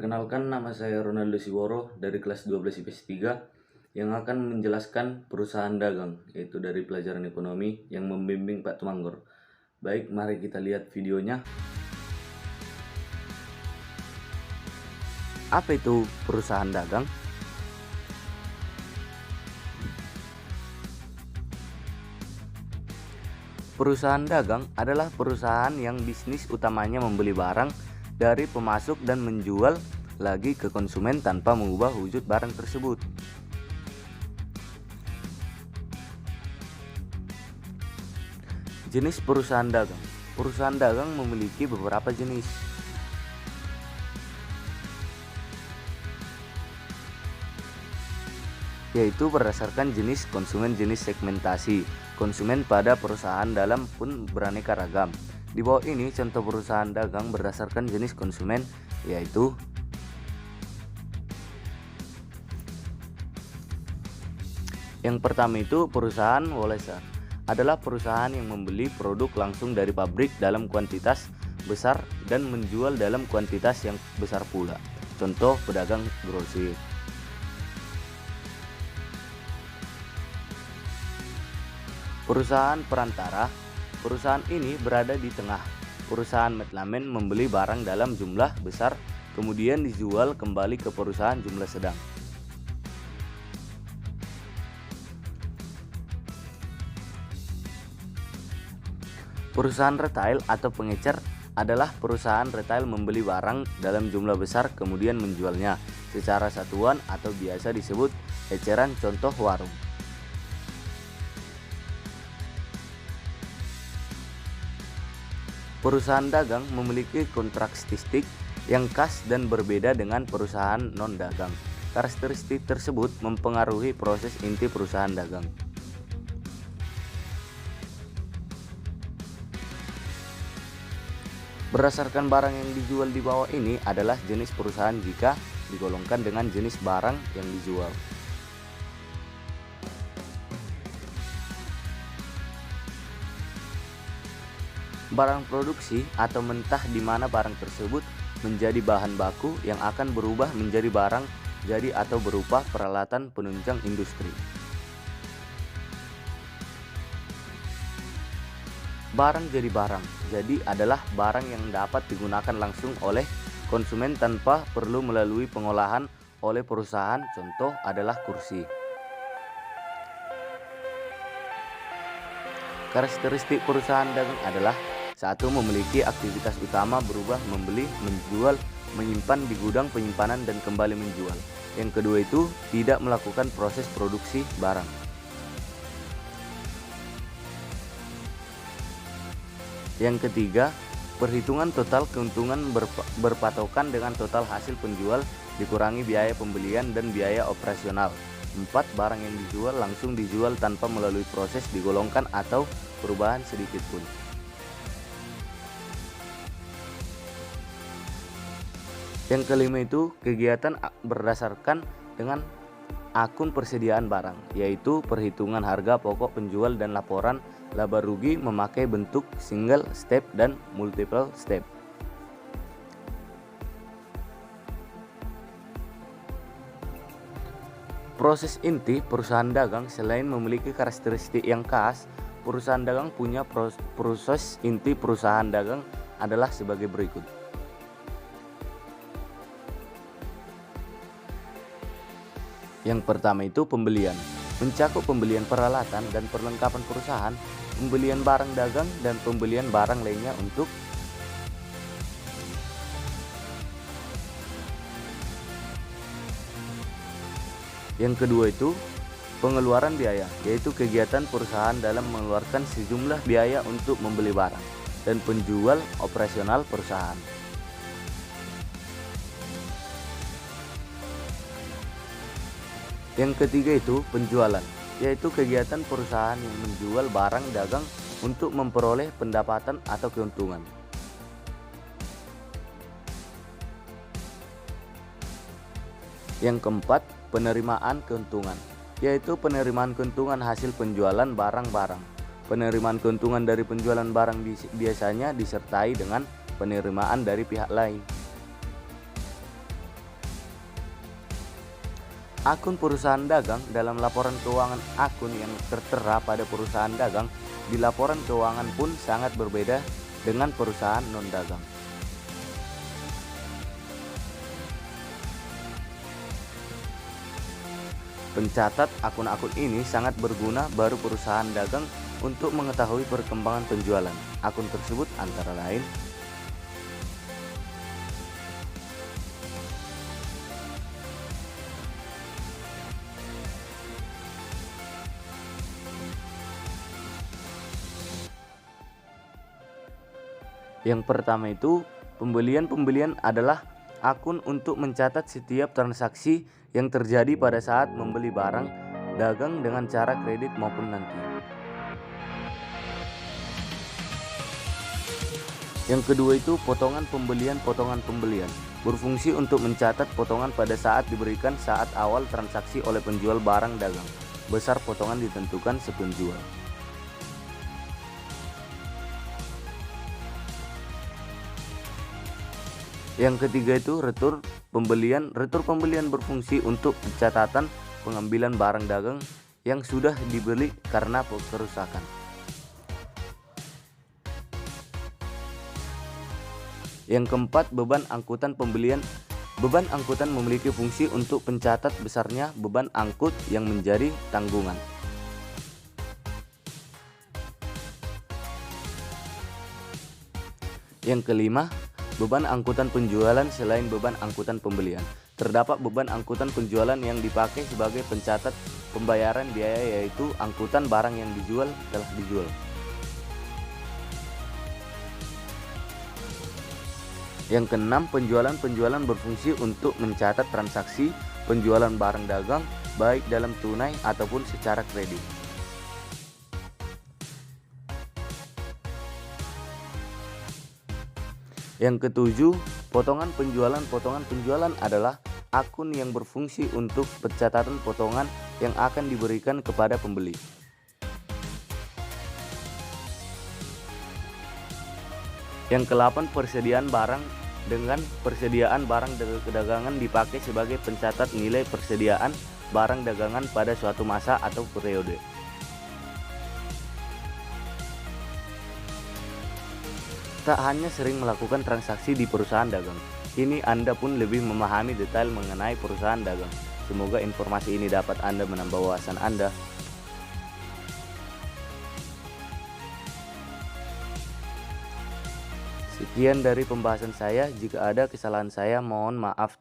Perkenalkan, nama saya Ronaldo Siworo dari kelas 12 IPS 3 yang akan menjelaskan perusahaan dagang, yaitu dari pelajaran ekonomi yang membimbing Pak Tumanggor. Baik, mari kita lihat videonya. Apa itu perusahaan dagang? Perusahaan dagang adalah perusahaan yang bisnis utamanya membeli barang dari pemasok dan menjual lagi ke konsumen tanpa mengubah wujud barang tersebut. Jenis perusahaan dagang. Perusahaan dagang memiliki beberapa jenis. Yaitu berdasarkan jenis konsumen, jenis segmentasi konsumen pada perusahaan dalam pun beraneka ragam. Di bawah ini contoh perusahaan dagang berdasarkan jenis konsumen, yaitu yang pertama itu perusahaan wholesaler. Adalah perusahaan yang membeli produk langsung dari pabrik dalam kuantitas besar dan menjual dalam kuantitas yang besar pula. Contoh pedagang grosir. Perusahaan perantara. Perusahaan ini berada di tengah. Perusahaan middleman membeli barang dalam jumlah besar kemudian dijual kembali ke perusahaan jumlah sedang. Perusahaan retail atau pengecer adalah perusahaan retail membeli barang dalam jumlah besar kemudian menjualnya secara satuan atau biasa disebut eceran, contoh warung. Perusahaan dagang memiliki karakteristik yang khas dan berbeda dengan perusahaan non-dagang. Karakteristik tersebut mempengaruhi proses inti perusahaan dagang. Berdasarkan barang yang dijual di bawah ini adalah jenis perusahaan jika digolongkan dengan jenis barang yang dijual. Barang produksi atau mentah di mana barang tersebut menjadi bahan baku yang akan berubah menjadi barang jadi atau berupa peralatan penunjang industri. Barang jadi barang jadi adalah barang yang dapat digunakan langsung oleh konsumen tanpa perlu melalui pengolahan oleh perusahaan, contoh adalah kursi. Karakteristik perusahaan dagang adalah: 1. Memiliki aktivitas utama berubah membeli, menjual, menyimpan di gudang penyimpanan dan kembali menjual. Yang kedua itu tidak melakukan proses produksi barang. Yang ketiga, perhitungan total keuntungan berpatokan dengan total hasil penjual dikurangi biaya pembelian dan biaya operasional. 4. Barang yang dijual langsung dijual tanpa melalui proses digolongkan atau perubahan sedikit pun. Yang kelima itu kegiatan berdasarkan dengan akun persediaan barang, yaitu perhitungan harga pokok penjual dan laporan laba rugi memakai bentuk single step dan multiple step. Proses inti perusahaan dagang selain memiliki karakteristik yang khas, perusahaan dagang punya proses inti perusahaan dagang adalah sebagai berikut. Yang pertama itu pembelian, mencakup pembelian peralatan dan perlengkapan perusahaan, pembelian barang dagang dan pembelian barang lainnya untuk Yang kedua itu pengeluaran biaya, yaitu kegiatan perusahaan dalam mengeluarkan sejumlah biaya untuk membeli barang dan penjual operasional perusahaan. Yang ketiga itu penjualan, yaitu kegiatan perusahaan yang menjual barang dagang untuk memperoleh pendapatan atau keuntungan. Yang keempat, penerimaan keuntungan, yaitu penerimaan keuntungan hasil penjualan barang-barang. Penerimaan keuntungan dari penjualan barang biasanya disertai dengan penerimaan dari pihak lain. Akun perusahaan dagang dalam laporan keuangan akun yang tertera pada perusahaan dagang di laporan keuangan pun sangat berbeda dengan perusahaan non-dagang. Pencatat akun-akun ini sangat berguna baru perusahaan dagang untuk mengetahui perkembangan penjualan. Akun tersebut antara lain yang pertama itu, pembelian adalah akun untuk mencatat setiap transaksi yang terjadi pada saat membeli barang dagang dengan cara kredit maupun nanti. Yang kedua itu potongan pembelian berfungsi untuk mencatat potongan pada saat diberikan saat awal transaksi oleh penjual barang dagang. Besar potongan ditentukan sepenjual. Yang ketiga itu retur pembelian. Retur pembelian berfungsi untuk pencatatan pengambilan barang dagang yang sudah dibeli karena kerusakan. Yang keempat, beban angkutan pembelian. Beban angkutan memiliki fungsi untuk pencatat besarnya beban angkut yang menjadi tanggungan. Yang kelima, beban angkutan penjualan selain beban angkutan pembelian. Terdapat beban angkutan penjualan yang dipakai sebagai pencatat pembayaran biaya, yaitu angkutan barang yang dijual telah dijual. Yang keenam, penjualan berfungsi untuk mencatat transaksi penjualan barang dagang baik dalam tunai ataupun secara kredit. Yang ketujuh, potongan penjualan. Potongan penjualan adalah akun yang berfungsi untuk pencatatan potongan yang akan diberikan kepada pembeli. Yang ke-8, persediaan barang. Dengan persediaan barang dagangan dipakai sebagai pencatat nilai persediaan barang dagangan pada suatu masa atau periode. Tak hanya sering melakukan transaksi di perusahaan dagang, kini Anda pun lebih memahami detail mengenai perusahaan dagang. Semoga informasi ini dapat Anda menambah wawasan Anda. Sekian dari pembahasan saya. Jika ada kesalahan saya, mohon maaf.